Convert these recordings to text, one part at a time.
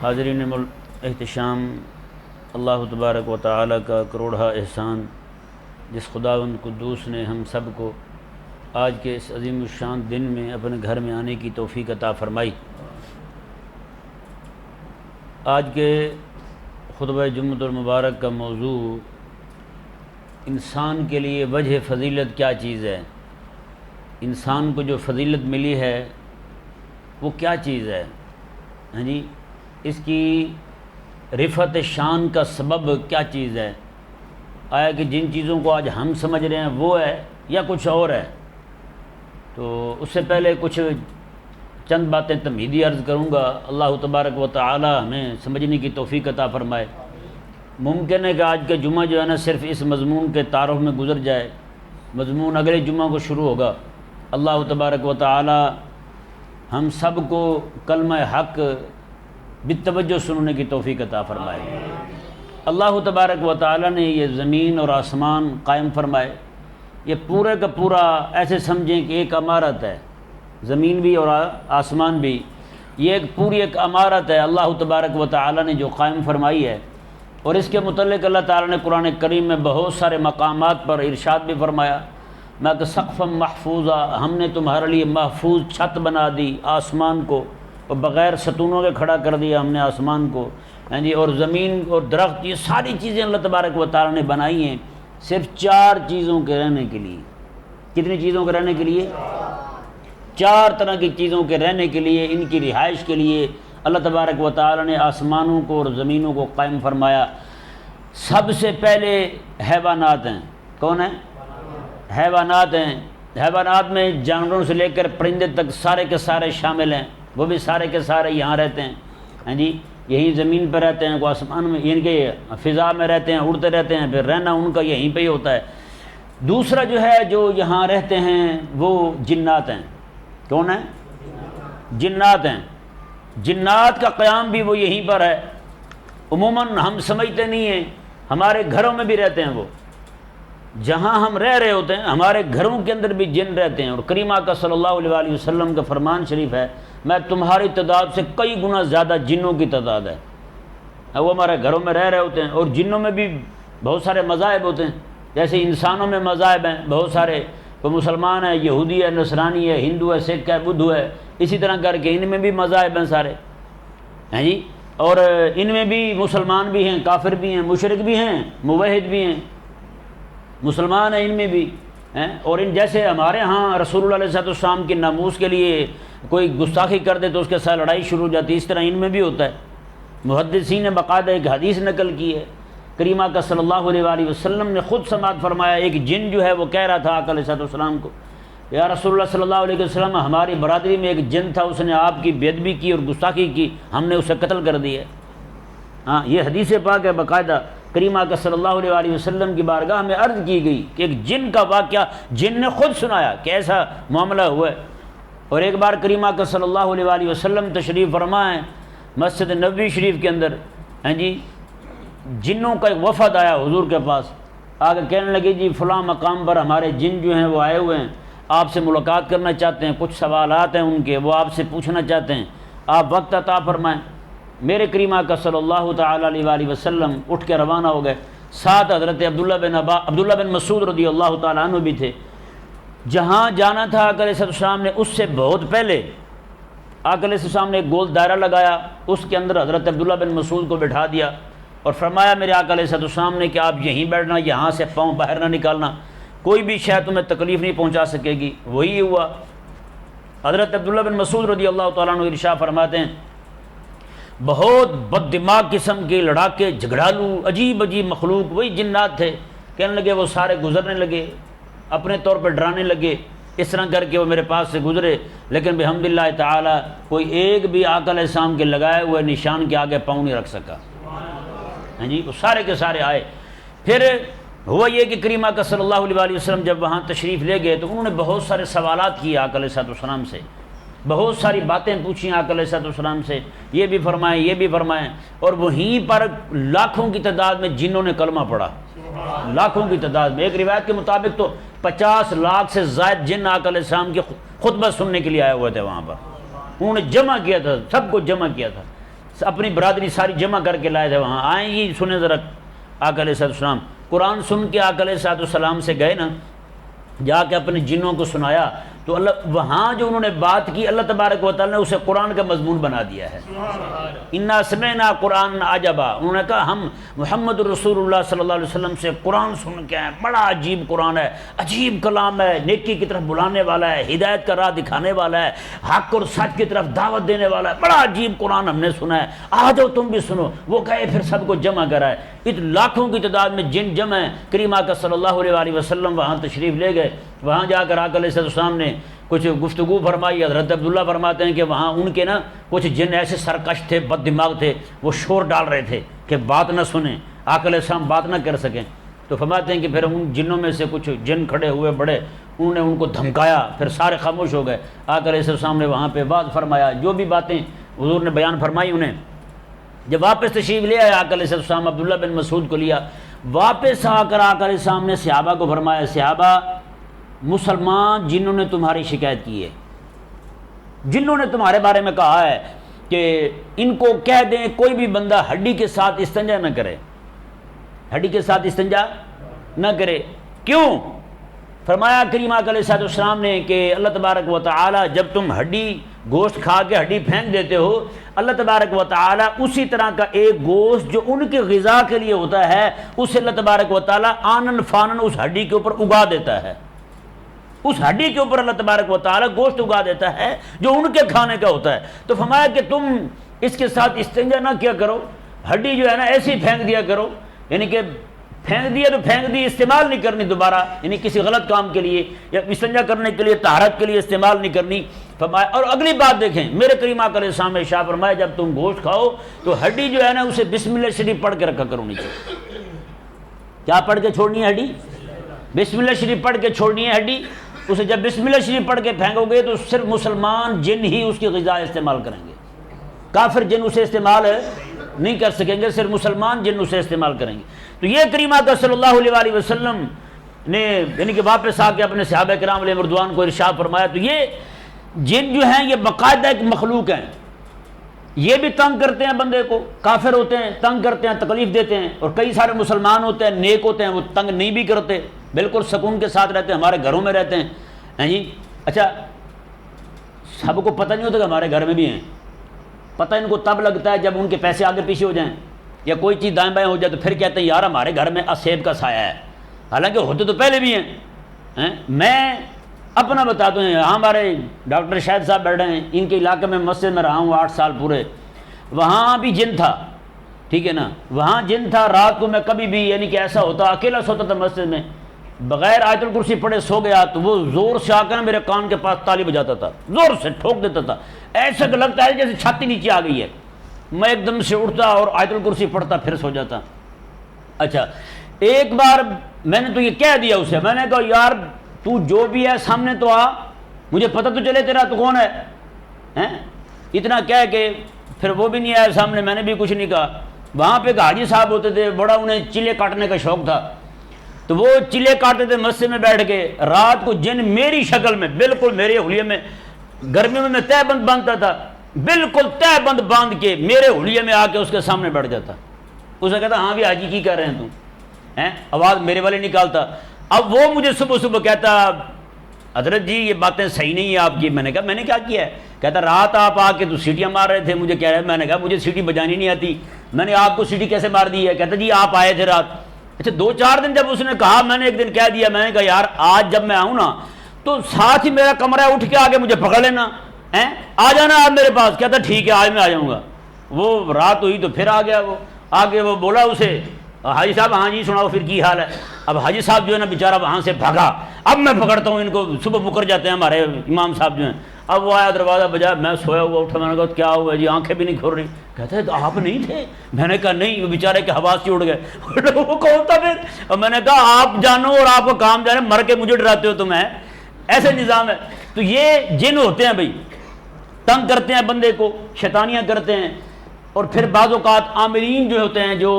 حاضرین احتشام، اللہ تبارک و تعالی کا کروڑہ احسان جس خداوند قدوس نے ہم سب کو آج کے اس عظیم الشان دن میں اپنے گھر میں آنے کی توفیق عطا فرمائی۔ آج کے خطبہ جمعۃ المبارک کا موضوع انسان کے لیے وجہ فضیلت کیا چیز ہے، انسان کو جو فضیلت ملی ہے وہ کیا چیز ہے، ہاں جی، اس کی رفعت شان کا سبب کیا چیز ہے، آیا کہ جن چیزوں کو آج ہم سمجھ رہے ہیں وہ ہے یا کچھ اور ہے۔ تو اس سے پہلے کچھ چند باتیں تمہیدی عرض کروں گا، اللہ تبارک و تعالی ہمیں سمجھنے کی توفیق عطا فرمائے۔ ممکن ہے کہ آج کا جمعہ جو ہے نا صرف اس مضمون کے تعارف میں گزر جائے، مضمون اگلے جمعہ کو شروع ہوگا۔ اللہ تبارک و تعالی ہم سب کو کلمہ حق بالتوجہ سننے کی توفیق عطا فرمائے۔ اللہ تبارک و تعالی نے یہ زمین اور آسمان قائم فرمائے، یہ پورے کا پورا ایسے سمجھیں کہ ایک عمارت ہے، زمین بھی اور آسمان بھی، یہ ایک پوری ایک عمارت ہے اللہ تبارک و تعالی نے جو قائم فرمائی ہے۔ اور اس کے متعلق اللہ تعالی نے قرآن کریم میں بہت سارے مقامات پر ارشاد بھی فرمایا، میں کہ سقفا محفوظہ، ہم نے تمہارے لیے محفوظ چھت بنا دی آسمان کو، اور بغیر ستونوں کے کھڑا کر دیا ہم نے آسمان کو، ہاں جی، اور زمین اور درخت، یہ ساری چیزیں اللہ تبارک و تعالی نے بنائی ہیں صرف 4 چیزوں کے رہنے کے لیے۔ کتنی چیزوں کے رہنے کے لیے؟ 4 طرح کی چیزوں کے رہنے کے لیے، ان کی رہائش کے لیے اللہ تبارک و تعالی نے آسمانوں کو اور زمینوں کو قائم فرمایا۔ سب سے پہلے حیوانات ہیں۔ کون ہیں؟ حیوانات ہیں۔ حیوانات میں جانوروں سے لے کر پرندے تک سارے کے سارے شامل ہیں، وہ بھی سارے کے سارے یہاں رہتے ہیں، ہاں جی، یہیں زمین پہ رہتے ہیں، کوئی آسمان میں، ان کے فضا میں رہتے ہیں، اڑتے رہتے ہیں، پھر رہنا ان کا یہیں پہ ہی ہوتا ہے۔ دوسرا جو ہے جو یہاں رہتے ہیں وہ جنات ہیں۔ کون ہیں؟ جنات ہیں۔ جنات کا قیام بھی وہ یہیں پر ہے، عموماً ہم سمجھتے نہیں ہیں، ہمارے گھروں میں بھی رہتے ہیں، وہ جہاں ہم رہ رہے ہوتے ہیں ہمارے گھروں کے اندر بھی جن رہتے ہیں۔ اور کریم آقا صلی اللہ علیہ وسلم کا فرمان شریف ہے، میں تمہاری تعداد سے کئی گنا زیادہ جنوں کی تعداد ہے، وہ ہمارے گھروں میں رہ رہے ہوتے ہیں۔ اور جنوں میں بھی بہت سارے مذاہب ہوتے ہیں، جیسے انسانوں میں مذاہب ہیں بہت سارے، کوئی مسلمان ہے، یہودی ہے، نصرانی ہے، ہندو ہے، سکھ ہے، بدھ ہے، اسی طرح کر کے ان میں بھی مذاہب ہیں سارے، ہیں جی، اور ان میں بھی مسلمان بھی ہیں، کافر بھی ہیں، مشرک بھی ہیں، موحد بھی ہیں، مسلمان ہیں ان میں بھی ہیں۔ اور ان جیسے ہمارے ہاں رسول اللہ علیہ السلام کی ناموس کے لیے کوئی گستاخی کر دے تو اس کے ساتھ لڑائی شروع ہو جاتی ہے، اس طرح ان میں بھی ہوتا ہے۔ محدثین نے باقاعدہ ایک حدیث نقل کی ہے، کریم آقا صلی اللہ علیہ وسلم نے خود سماعت فرمایا، ایک جن جو ہے وہ کہہ رہا تھا آقا علیہ السلام کو، یا رسول اللہ صلی اللہ علیہ وسلم، ہماری برادری میں ایک جن تھا، اس نے آپ کی بے ادبی کی اور گستاخی کی، ہم نے اسے قتل کر دیا۔ ہاں، یہ حدیث پاک ہے، باقاعدہ کریم آقا صلی اللہ علیہ وسلم کی بارگاہ میں عرض کی گئی کہ ایک جن کا واقعہ جن نے خود سنایا کہ ایسا معاملہ ہوا ہے۔ اور ایک بار کریم آقا صلی اللہ علیہ وسلم تشریف فرما ہے مسجد نبوی شریف کے اندر، ہاں جی، جنوں کا ایک وفد آیا حضور کے پاس، آگے کہنے لگے جی فلاں مقام پر ہمارے جن جو ہیں وہ آئے ہوئے ہیں، آپ سے ملاقات کرنا چاہتے ہیں، کچھ سوالات ہیں ان کے، وہ آپ سے پوچھنا چاہتے ہیں، آپ وقت عطا فرمائیں۔ میرے کریم آقا صلی اللہ تعالی علیہ وسلم اٹھ کے روانہ ہو گئے، ساتھ حضرت عبداللہ بن مسعود رضی اللہ تعالیٰ عنہ بھی تھے۔ جہاں جانا تھا آقا علیہ السلام نے اس سے بہت پہلے آقا علیہ السلام نے ایک گول دائرہ لگایا، اس کے اندر حضرت عبداللہ بن مسعود کو بٹھا دیا اور فرمایا میرے آقا علیہ السلام نے کہ آپ یہیں بیٹھنا، یہاں سے پاؤں باہر نہ نکالنا، کوئی بھی شے تمہیں تکلیف نہیں پہنچا سکے گی۔ وہی ہوا۔ حضرت عبداللہ بن مسعود رضی اللہ تعالیٰ عنہ ارشاد فرماتے ہیں، بہت بد دماغ قسم کے لڑاکے، جھگڑالو، عجیب عجیب مخلوق وہی جنات تھے، کہنے لگے وہ سارے گزرنے لگے، اپنے طور پہ ڈرانے لگے، اس طرح کر کے وہ میرے پاس سے گزرے، لیکن بحمداللہ تعالی کوئی ایک بھی آقا علیہ السلام کے لگائے ہوئے نشان کے آگے پاؤں نہیں رکھ سکا، ہاں جی، وہ سارے کے سارے آئے۔ پھر ہوا یہ کہ کریم آقا صلی اللہ علیہ وسلم جب وہاں تشریف لے گئے تو انہوں نے بہت سارے سوالات کیے آقا علیہ السلام سے، بہت ساری باتیں پوچھیں آقا علیہ السلام سے، یہ بھی فرمائیں یہ بھی فرمائیں، اور وہیں پر لاکھوں کی تعداد میں جنوں نے کلمہ پڑھا، لاکھوں کی تعداد میں۔ ایک روایت کے مطابق تو 50 لاکھ سے زائد جن آقا علیہ السلام کی خطبہ سننے کے لیے آئے ہوئے تھے وہاں پر، انہوں نے جمع کیا تھا، سب کو جمع کیا تھا، اپنی برادری ساری جمع کر کے لائے تھے وہاں، آئیں جی سنیں ذرا آقا علیہ السلام، قرآن سن کے آقا علیہ السلام سے گئے نا، جا کے اپنے جنوں کو سنایا تو اللہ وہاں جو انہوں نے بات کی اللہ تبارک و تعالیٰ نے اسے قرآن کا مضمون بنا دیا ہے۔ انا سمعنا قرآن عجبا، انہوں نے کہا ہم محمد رسول اللہ صلی اللہ علیہ وسلم سے قرآن سن کے ہیں، بڑا عجیب قرآن ہے، عجیب کلام ہے، نیکی کی طرف بلانے والا ہے، ہدایت کا راہ دکھانے والا ہے، حق اور سچ کی طرف دعوت دینے والا ہے، بڑا عجیب قرآن ہم نے سنا ہے، آ جاؤ تم بھی سنو۔ وہ گئے پھر سب کو جمع کرائے، لاکھوں کی تعداد میں جن جمع ہیں، کریم آقا صلی اللہ علیہ وآلہ وسلم وہاں تشریف لے گئے، وہاں جا کر آقا علیہ السلام نے کچھ گفتگو فرمائی۔ حضرت عبداللہ فرماتے ہیں کہ وہاں ان کے نا کچھ جن ایسے سرکش تھے، بد دماغ تھے، وہ شور ڈال رہے تھے کہ بات نہ سنیں، آقا علیہ السلام بات نہ کر سکیں، تو فرماتے ہیں کہ پھر ان جنوں میں سے کچھ جن کھڑے ہوئے بڑے، انہوں نے ان کو دھمکایا، پھر سارے خاموش ہو گئے۔ آقا علیہ السلام نے وہاں پہ بات فرمایا، جو بھی باتیں حضور نے بیان فرمائی انہیں، جب واپس تشریف لے آئے آقا علیہ السلام، عبداللہ بن مسعود کو لیا، واپس آ کر آقا علیہ السلام نے صحابہ کو فرمایا، صحابہ مسلمان جنہوں نے تمہاری شکایت کی ہے، جنہوں نے تمہارے بارے میں کہا ہے کہ ان کو کہہ دیں کوئی بھی بندہ ہڈی کے ساتھ استنجا نہ کرے، ہڈی کے ساتھ استنجا نہ کرے۔ کیوں؟ فرمایا کریم آقا علیہ السلام نے کہ اللہ تبارک و تعالی جب تم ہڈی گوشت کھا کے ہڈی پھینک دیتے ہو، اللہ تبارک و تعالی اسی طرح کا ایک گوشت جو ان کی غذا کے لیے ہوتا ہے، اسے اللہ تبارک و تعالی آنن فانن اس ہڈی کے اوپر اگا دیتا ہے، اس ہڈی کے اوپر اللہ تبارک و تعالی گوشت اگا دیتا ہے جو ان کے کھانے کا ہوتا ہے۔ تو فرمایا کہ تم اس کے ساتھ استنجا نہ کیا کرو، ہڈی جو ہے نا ایسے ہی پھینک دیا کرو، یعنی کہ پھینک دیا تو پھینک دی، استعمال نہیں کرنی دوبارہ، یعنی کسی غلط کام کے لیے یا استنجا کرنے کے لیے، طہارت کے لیے استعمال نہیں کرنی۔ فرمایا اور اگلی بات دیکھیں، میرے کریم آقا علیہ السلام نے ارشاد فرمایا جب تم گوشت کھاؤ تو ہڈی جو ہے نا اسے بسم اللہ شریف پڑھ کے رکھا کرو نیچے۔ کیا پڑھ کے چھوڑنی ہے ہڈی؟ بسم اللہ شریف پڑھ کے چھوڑنی ہے ہڈی۔ اسے جب بسم اللہ شریف پڑھ کے پھینکو گے تو صرف مسلمان جن ہی اس کی غذا استعمال کریں گے، کافر جن اسے استعمال نہیں کر سکیں گے، صرف مسلمان جن اسے استعمال کریں گے۔ تو یہ کریم آقا صلی اللہ علیہ وآلہ وسلم نے یعنی کہ واپس آ کے اپنے صحابہ کرام علیہ رضوان کو ارشاد فرمایا۔ تو یہ جن جو ہیں یہ باقاعدہ ایک مخلوق ہیں، یہ بھی تنگ کرتے ہیں بندے کو، کافر ہوتے ہیں تنگ کرتے ہیں، تکلیف دیتے ہیں، اور کئی سارے مسلمان ہوتے ہیں نیک ہوتے ہیں وہ تنگ نہیں بھی کرتے، بالکل سکون کے ساتھ رہتے ہیں، ہمارے گھروں میں رہتے ہیں جی۔ اچھا سب کو پتہ نہیں ہوتا کہ ہمارے گھر میں بھی ہیں، پتہ ان کو تب لگتا ہے جب ان کے پیسے آگے پیچھے ہو جائیں یا کوئی چیز دائیں بائیں ہو جائے تو پھر کہتے ہیں یار ہمارے گھر میں اسیب کا سایہ ہے، حالانکہ ہوتے تو پہلے بھی ہیں۔ میں اپنا بتاتا ہوں، یہاں ہمارے ڈاکٹر شاہد صاحب بیٹھے ہیں، ان کے علاقے میں مسجد میں رہا ہوں 8 سال پورے، وہاں بھی جن تھا، ٹھیک ہے نا، وہاں جن تھا، رات کو میں کبھی بھی یعنی کہ ایسا ہوتا اکیلا سوتا تھا مسجد میں، بغیر آیت الکرسی پڑھے سو گیا تو وہ زور سے آ کر میرے کان کے پاس تالی بجاتا تھا، زور سے ٹھوک دیتا تھا، ایسا کہ لگتا ہے جیسے چھاتی نیچے آ گئی ہے۔ میں ایک دم سے اٹھتا اور آیت الکرسی پڑھتا پھر سو جاتا۔ اچھا ایک بار میں نے تو یہ کہہ دیا اسے، میں نے کہا یار تو جو بھی ہے سامنے تو آ، مجھے پتہ تو چلے تیرا تو کون ہے۔ اتنا کہہ کے پھر وہ بھی نہیں آیا سامنے، میں نے بھی کچھ نہیں کہا۔ وہاں پہ ایک حاجی صاحب ہوتے تھے، بڑا انہیں چلے کاٹنے کا شوق تھا، تو وہ چلے کاٹتے تھے مسجد میں بیٹھ کے، رات کو جن میری شکل میں بالکل میرے حلیے میں، گرمیوں میں تہ بند باندھتا تھا، بالکل تہ بند باندھ کے میرے حلیے میں آ کے اس کے سامنے بیٹھ جاتا، اسے کہتا ہاں بھی حاجی کی کر رہے ہیں تم، آواز میرے والے نکالتا۔ اب وہ مجھے صبح صبح کہتا حضرت جی یہ باتیں صحیح نہیں ہیں آپ کی۔ میں نے کہا میں نے کیا کیا ہے؟ کہتا رات آپ آ کے تو سیٹیاں مار رہے تھے، مجھے کہہ رہے ہیں۔ میں نے کہا مجھے سیٹی بجانی نہیں آتی۔ میں نے آپ کو سیٹی کیسے مار دی ہے؟ کہتا جی آپ آئے تھے رات۔ اچھا 2-4 دن جب اس نے کہا، میں نے ایک دن کہہ دیا، میں نے کہا یار آج جب میں آؤں نا تو ساتھ ہی میرا کمرہ اٹھ کے آگے مجھے پکڑ لینا، آ جانا آپ میرے پاس۔ کہتا ٹھیک ہے آج میں آ جاؤں گا۔ وہ رات ہوئی تو پھر آ گیا، وہ آگے وہ بولا اسے حاجی صاحب ہاں جی سناؤ پھر کی حال ہے۔ اب حاجی صاحب جو ہے نا بیچارہ وہاں سے بھاگا، اب میں پکڑتا ہوں ان کو، صبح مکر جاتے ہیں ہمارے امام صاحب جو ہیں۔ اب وہ آیا دروازہ بجا، میں سویا ہوا اٹھا، میں نے کہا کیا ہوا جی؟ آنکھیں بھی نہیں کھول رہی۔ کہتے ہیں تو آپ نہیں تھے؟ میں نے کہا نہیں، وہ بیچارے کے حواس سے اڑ گئے۔ وہ کون تھا پھر؟ اور میں نے کہا آپ جانو اور آپ کا کام جانے، مر کے مجھے ڈراتے ہو تم، ایسے نظام ہے۔ تو یہ جن ہوتے ہیں بھائی، تنگ کرتے ہیں بندے کو، شیطانیاں کرتے ہیں۔ اور پھر بعض اوقات عاملین جو ہوتے ہیں، جو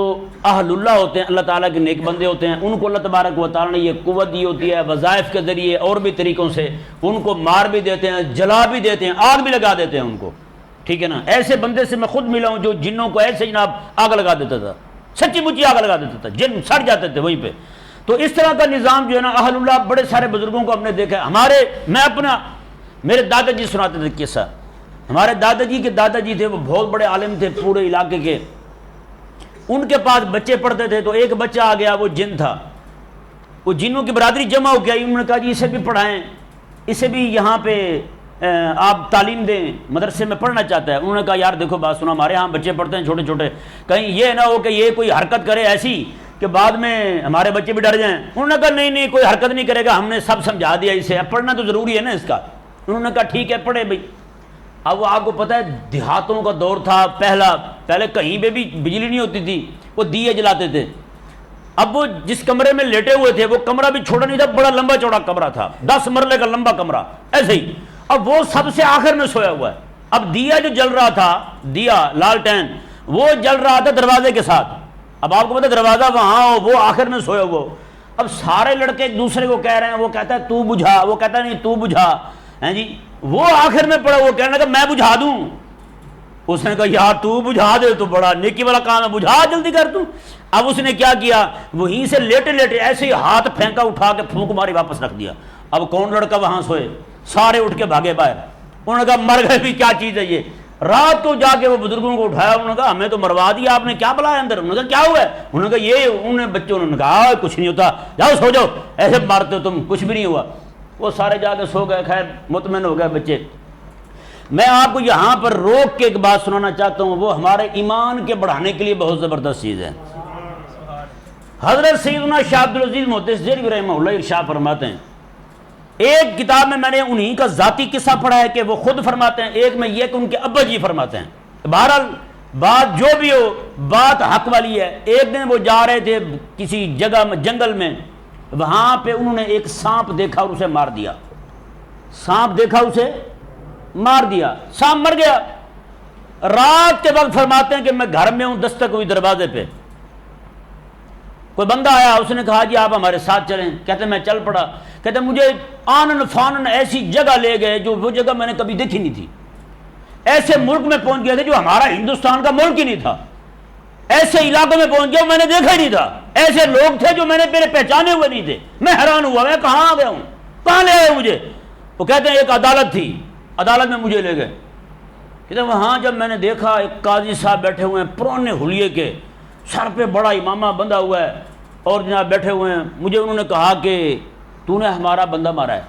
اہل اللہ ہوتے ہیں، اللہ تعالیٰ کے نیک بندے ہوتے ہیں، ان کو اللہ تبارک و تعالیٰ نے یہ قوت دی ہوتی ہے وظائف کے ذریعے اور بھی طریقوں سے، ان کو مار بھی دیتے ہیں، جلا بھی دیتے ہیں، آگ بھی لگا دیتے ہیں ان کو، ٹھیک ہے نا. ایسے بندے سے میں خود ملا ہوں جو جنوں کو ایسے جناب آگ لگا دیتا تھا, سچی مچی آگ لگا دیتا تھا, جن سڑ جاتے تھے وہیں پہ. تو اس طرح کا نظام جو ہے نا اہل اللہ بڑے سارے بزرگوں کو ہم نے دیکھا ہے. میرے دادا جی سناتے تھے قصہ. ہمارے دادا جی کے دادا جی تھے, وہ بہت بڑے عالم تھے پورے علاقے کے. ان کے پاس بچے پڑھتے تھے, تو ایک بچہ آ گیا, وہ جن تھا. وہ جنوں کی برادری جمع ہو گئی. انہوں نے کہا جی اسے بھی پڑھائیں, اسے بھی یہاں پہ آپ تعلیم دیں, مدرسے میں پڑھنا چاہتا ہے. انہوں نے کہا یار دیکھو بات سنو, ہمارے ہاں بچے پڑھتے ہیں چھوٹے چھوٹے, کہیں یہ نہ ہو کہ یہ کوئی حرکت کرے ایسی کہ بعد میں ہمارے بچے بھی ڈر جائیں. انہوں نے کہا نہیں کوئی حرکت نہیں کرے گا, ہم نے سب سمجھا دیا اسے, اب پڑھنا تو ضروری ہے نا اس کا. انہوں نے کہا ٹھیک ہے پڑھے بھائی. اب وہ آپ کو پتہ ہے دیہاتوں کا دور تھا پہلے کہیں پہ بھی بجلی نہیں ہوتی تھی, وہ دیے جلاتے تھے. اب وہ جس کمرے میں لیٹے ہوئے تھے وہ کمرہ بھی چھوٹا نہیں تھا, بڑا لمبا چوڑا کمرہ تھا, 10 مرلے کا لمبا کمرہ ایسے ہی. اب وہ سب سے آخر میں سویا ہوا ہے. اب دیا جو جل رہا تھا, دیا لالٹین, وہ جل رہا تھا دروازے کے ساتھ. اب آپ کو پتہ دروازہ وہاں ہو, وہ آخر میں سویا ہوا. اب سارے لڑکے ایک دوسرے کو کہہ رہے ہیں, وہ کہتا ہے تو بجھا, وہ کہتا ہے نہیں تو بجھا, ہیں جی. وہ آخر میں پڑا, وہ کہنے لگا میں بجھا دوں. اس نے کہا یار تو بجھا دے تو بڑا نیکی والا کام ہے, بجھا جلدی کر دوں. اب اس نے کیا کیا, وہیں سے لیٹے لیٹے ایسے ہی ہاتھ پھینکا, اٹھا کے پھونک ماری واپس رکھ دیا. اب کون لڑکا وہاں سوئے, سارے اٹھ کے بھاگے باہر. انہوں نے کہا مر گئے بھی, کیا چیز ہے یہ. رات کو جا کے وہ بزرگوں کو اٹھایا. انہوں نے کہا ہمیں تو مروا دیا آپ نے, کیا بلایا اندر. انہوں نے کہا کیا ہوا ہے. انہوں نے کہا یہ انہوں نے بچوں نے کہا کچھ نہیں ہوتا, جاؤ سو جاؤ, ایسے مارتے ہو تم, کچھ بھی نہیں ہوا. وہ سارے جا کے سو گئے, خیر مطمئن ہو گئے بچے. میں آپ کو یہاں پر روک کے ایک بات سنانا چاہتا ہوں, وہ ہمارے ایمان کے بڑھانے کے لیے بہت زبردست چیز ہے. حضرت سیدنا شاہ عبدالعزیز محدث دہلوی رحمہ اللہ ارشاد فرماتے ہیں, ایک کتاب میں نے انہی کا ذاتی قصہ پڑھا ہے کہ وہ خود فرماتے ہیں, ایک میں یہ کہ ان کے ابا جی فرماتے ہیں. بہرحال بات جو بھی ہو, بات حق والی ہے. ایک دن وہ جا رہے تھے کسی جگہ میں, جنگل میں, وہاں پہ انہوں نے ایک سانپ دیکھا اور اسے مار دیا. سانپ دیکھا اسے مار دیا, سانپ مر گیا. رات کے وقت فرماتے ہیں کہ میں گھر میں ہوں, دستک ہوئی دروازے پہ, کوئی بندہ آیا, اس نے کہا جی آپ ہمارے ساتھ چلیں. کہتے میں چل پڑا. کہتے مجھے آنن فانن ایسی جگہ لے گئے جو وہ جگہ میں نے کبھی دیکھی نہیں تھی. ایسے ملک میں پہنچ گئے تھے جو ہمارا ہندوستان کا ملک ہی نہیں تھا. ایسے علاقوں میں پہنچ گیا میں نے دیکھا ہی نہیں تھا. ایسے لوگ تھے جو میں نے میرے پہچانے ہوئے نہیں تھے. میں حیران ہوا, میں کہاں آ گیا ہوں, کہاں لے آئے مجھے. وہ کہتے ہیں ایک عدالت تھی, عدالت میں مجھے لے گئے. کہتے ہیں وہاں جب میں نے دیکھا ایک قاضی صاحب بیٹھے ہوئے ہیں پرانے حلیے کے, سر پہ بڑا امامہ بندھا ہوا ہے, اور جناب بیٹھے ہوئے ہیں. مجھے انہوں نے کہا کہ تو نے ہمارا بندہ مارا ہے.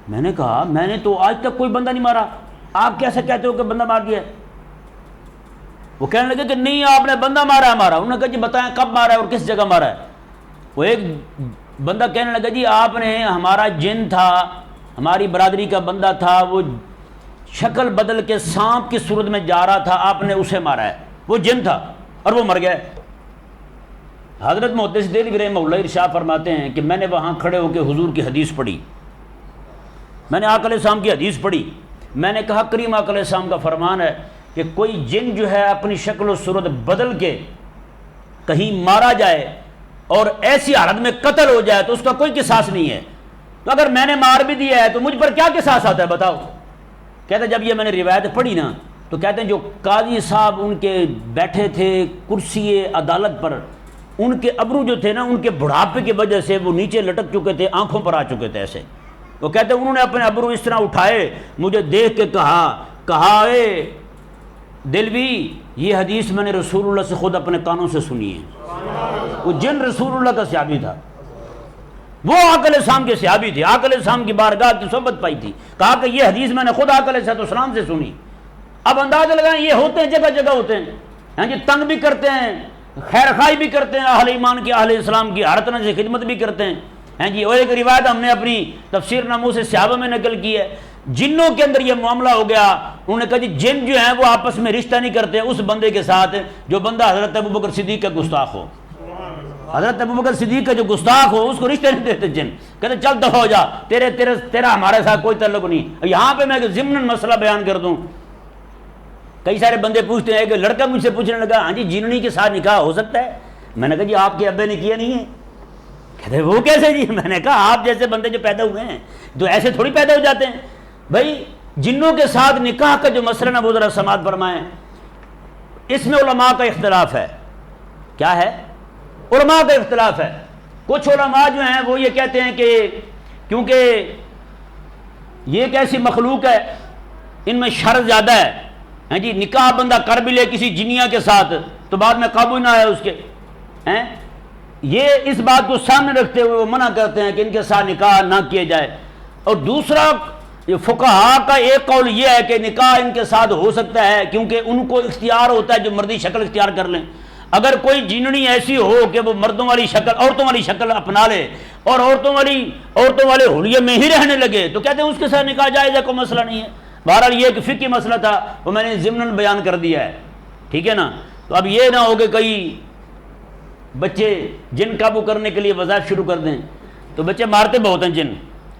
میں نے کہا میں نے تو آج تک کوئی بندہ نہیں مارا, آپ کیسے کہتے ہو کہ بندہ مار دیا ہے. وہ کہنے لگے کہ نہیں آپ نے بندہ مارا ہے ہمارا. انہوں نے کہا جی بتائیں کب مارا ہے اور کس جگہ مارا ہے. وہ ایک بندہ کہنے لگا جی آپ نے, ہمارا جن تھا, ہماری برادری کا بندہ تھا, وہ شکل بدل کے سانپ کی صورت میں جا رہا تھا, آپ نے اسے مارا ہے. وہ جن تھا اور وہ مر گیا. حضرت محدث دہلوی رحمہ اللہ ارشاد فرماتے ہیں کہ میں نے وہاں کھڑے ہو کے حضور کی حدیث پڑھی, میں نے آقا علیہ السلام کی حدیث پڑھی. میں نے کہا کریم آقا علیہ السلام کا فرمان ہے کہ کوئی جن جو ہے اپنی شکل و صورت بدل کے کہیں مارا جائے اور ایسی حالت میں قتل ہو جائے تو اس کا کوئی قصاص نہیں ہے. تو اگر میں نے مار بھی دیا ہے تو مجھ پر کیا قصاص آتا ہے بتاؤ. کہتے جب یہ میں نے روایت پڑھی نا تو کہتے ہیں جو قاضی صاحب ان کے بیٹھے تھے کرسی عدالت پر, ان کے ابرو جو تھے نا, ان کے بڑھاپے کی وجہ سے وہ نیچے لٹک چکے تھے, آنکھوں پر آ چکے تھے ایسے. وہ کہتے ہیں انہوں نے اپنے ابرو اس طرح اٹھائے, مجھے دیکھ کے کہا اے دلوی یہ حدیث میں نے رسول اللہ سے خود اپنے کانوں سے سنی ہے. وہ جن رسول اللہ کا صحابی تھا, وہ آقا علیہ السلام کے صحابی تھے, آقا علیہ السلام کی بارگاہ کی صحبت پائی تھی. کہا کہ یہ حدیث میں نے خود آقا علیہ السلام سے سنی. اب اندازہ لگائیں یہ ہوتے ہیں, جگہ جگہ ہوتے ہیں, ہاں جی, تنگ بھی کرتے ہیں, خیر خواہی بھی کرتے ہیں, اہل ایمان کی, اہل اسلام کی ہر طرح سے خدمت بھی کرتے ہیں, ہیں جی. اور ایک روایت ہم نے اپنی تفسیر ناموس صحابہ میں نقل کی ہے, جنوں کے اندر یہ معاملہ ہو گیا. انہوں نے کہا جی جن جو ہیں وہ آپس میں رشتہ نہیں کرتے اس بندے کے ساتھ جو بندہ حضرت ابوبکر صدیق کا گستاخ ہو. حضرت ابوبکر صدیق کا جو گستاخ ہو اس کو رشتہ نہیں دیتے جن. کہتے چل دفع ہو جا, تیرا ہمارے ساتھ کوئی تعلق نہیں. یہاں پہ میں ضمن مسئلہ بیان کر دوں. کئی سارے بندے پوچھتے ہیں, کہ لڑکا مجھ سے پوچھنے لگا ہاں جی جننی کے ساتھ نکاح ہو سکتا ہے. میں نے کہا جی آپ کے ابے نے کیا نہیں ہے. کہتے وہ کیسے جی. میں نے کہا آپ جیسے بندے جو پیدا ہوئے ہیں تو ایسے تھوڑی پیدا ہو جاتے ہیں بھائی. جنوں کے ساتھ نکاح کا جو مسئلہ نا وہ ذرا سماعت فرمائیں، اس میں علماء کا اختلاف ہے۔ کیا ہے؟ علماء کا اختلاف ہے۔ کچھ علماء جو ہیں وہ یہ کہتے ہیں کہ کیونکہ یہ ایک ایسی مخلوق ہے، ان میں شر زیادہ ہے، ہیں جی، نکاح بندہ کر بھی لے کسی جنیا کے ساتھ تو بعد میں قابو نہ آئے اس کے، ہیں، یہ اس بات کو سامنے رکھتے ہوئے وہ منع کرتے ہیں کہ ان کے ساتھ نکاح نہ کیے جائے۔ اور دوسرا یہ فقہاء کا ایک قول یہ ہے کہ نکاح ان کے ساتھ ہو سکتا ہے، کیونکہ ان کو اختیار ہوتا ہے جو مردی شکل اختیار کر لیں۔ اگر کوئی جیننی ایسی ہو کہ وہ مردوں والی شکل، عورتوں والی شکل اپنا لے اور عورتوں والے حلیے میں ہی رہنے لگے تو کہتے ہیں اس کے ساتھ نکاح جائز ہے، کوئی مسئلہ نہیں ہے۔ بہرحال یہ ایک فقہی مسئلہ تھا، وہ میں نے ضمناً بیان کر دیا ہے، ٹھیک ہے نا۔ تو اب یہ نہ ہو کہ کئی بچے جن قابو کرنے کے لیے وظائف شروع کر دیں، تو بچے مارتے بہت ہیں جن،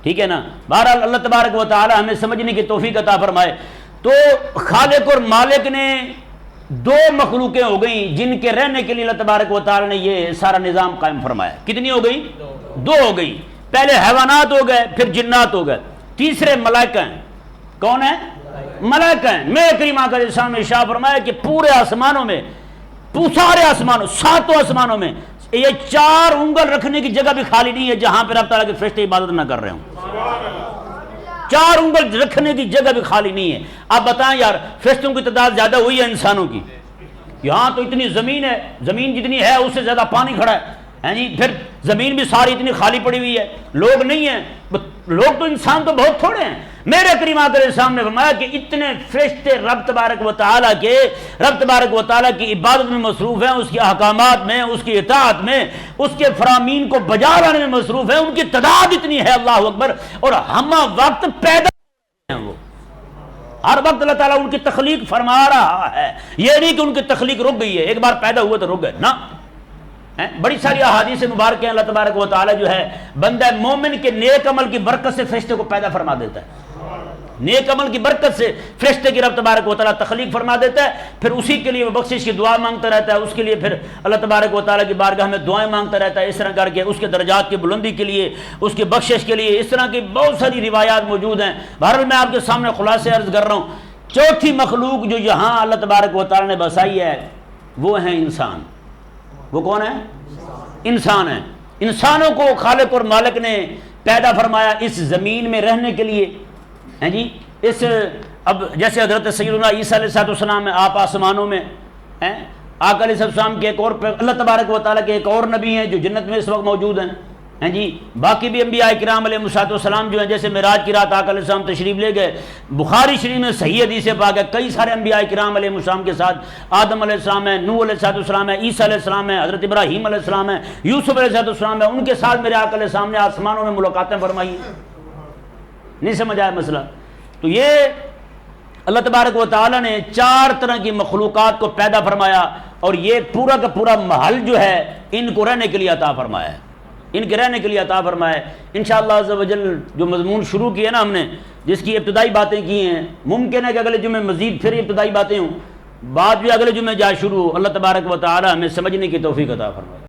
ٹھیک ہے نا۔ بہرحال اللہ تبارک و تعالی ہمیں سمجھنے کی توفیق عطا فرمائے۔ تو خالق اور مالک نے دو مخلوقیں ہو گئیں جن کے رہنے کے لیے اللہ تبارک و تعالی نے یہ سارا نظام قائم فرمایا۔ کتنی ہو گئی؟ دو ہو گئی۔ پہلے حیوانات ہو گئے، پھر جنات ہو گئے، تیسرے ملائکہ ہیں۔ کون ہیں؟ ملائکہ ہیں۔ میرے کریم آقا علیہ السلام نے ارشاد فرمایا کہ پورے آسمانوں میں، سارے آسمانوں، ساتوں آسمانوں میں یہ 4 انگل رکھنے کی جگہ بھی خالی نہیں ہے جہاں پہ رب تعالیٰ کے فرشتے عبادت نہ کر رہے ہوں۔ 4 انگل رکھنے کی جگہ بھی خالی نہیں ہے۔ آپ بتائیں یار، فرشتوں کی تعداد زیادہ ہوئی ہے انسانوں کی؟ یہاں تو اتنی زمین ہے، زمین جتنی ہے اس سے زیادہ پانی کھڑا ہے جی، پھر زمین بھی ساری اتنی خالی پڑی ہوئی ہے، لوگ نہیں ہیں، لوگ تو انسان تو بہت تھوڑے ہیں۔ میرے کریم آقا علیہ السلام نے فرمایا کہ اتنے فرشتے رب تبارک و تعالیٰ کی عبادت میں مصروف ہیں، اس کے احکامات میں، اس کی اطاعت میں، اس کے فرامین کو بجا لانے میں مصروف ہیں، ان کی تعداد اتنی ہے، اللہ اکبر، اور ہم وقت پیدا ہیں، وہ ہر وقت اللہ تعالیٰ ان کی تخلیق فرما رہا ہے۔ یہ نہیں کہ ان کی تخلیق رک گئی ہے، ایک بار پیدا ہوئے تو رک گئے نا۔ بڑی ساری احادیث مبارکہ ہیں، اللہ تبارک و تعالیٰ جو ہے بندہ مومن کے نیک عمل کی برکت سے فرشتے کو پیدا فرما دیتا ہے، نیک عمل کی برکت سے فرشتے کی رب تبارک و تعالیٰ تخلیق فرما دیتا ہے، پھر اسی کے لیے وہ بخشش کی دعا مانگتا رہتا ہے، اس کے لیے پھر اللہ تبارک و تعالیٰ کی بارگاہ میں دعائیں مانگتا رہتا ہے، اس طرح کر کے اس کے درجات کی بلندی کے لیے، اس کی بخشش کے لیے، اس طرح کی بہت ساری روایات موجود ہیں۔ بہرحال میں آپ کے سامنے خلاصے عرض کر رہا ہوں، چوتھی مخلوق جو یہاں اللہ تبارک و تعالیٰ نے بسائی ہے وہ ہیں انسان۔ وہ کون ہے؟ انسان ہیں۔ انسانوں کو خالق اور مالک نے پیدا فرمایا اس زمین میں رہنے کے لیے، ہیں جی، اس اب جیسے حضرت سیدنا عیسیٰ علیہ السلام میں آپ آسمانوں میں ہیں، آقا علیہ السلام کے ایک اور اللہ تبارک و تعالیٰ کے ایک اور نبی ہیں جو جنت میں اس وقت موجود ہیں جی، باقی بھی انبیاء کرام علیہ السلام جو ہیں، جیسے معراج کی رات آقا علیہ السلام تشریف لے گئے، بخاری شریف میں صحیح حدیث پاک ہے، کئی سارے انبیاء کرام علیہ السلام کے ساتھ آدم علیہ السلام ہے، نوح علیہ السلام ہے، عیسیٰ علیہ السلام ہے، حضرت ابراہیم علیہ السلام ہے، یوسف علیہ السلام ہے، ان کے ساتھ میرے آقا علیہ السلام نے آسمانوں میں ملاقاتیں فرمائی۔ نہیں سمجھ آیا مسئلہ؟ تو یہ اللہ تبارک و تعالیٰ نے 4 طرح کی مخلوقات کو پیدا فرمایا، اور یہ پورا کا پورا محل جو ہے ان کو رہنے کے لیے عطا فرمایا ہے، ان کے رہنے کے لیے عطا فرمایا ہے۔ انشاءاللہ عز و جل جو مضمون شروع کیا نا ہم نے، جس کی ابتدائی باتیں کی ہیں، ممکن ہے کہ اگلے جمعے مزید پھر ابتدائی باتیں ہوں، بعد بھی اگلے جمعے جا شروع، اللہ تبارک و تعالی ہمیں سمجھنے کی توفیق عطا فرمائے۔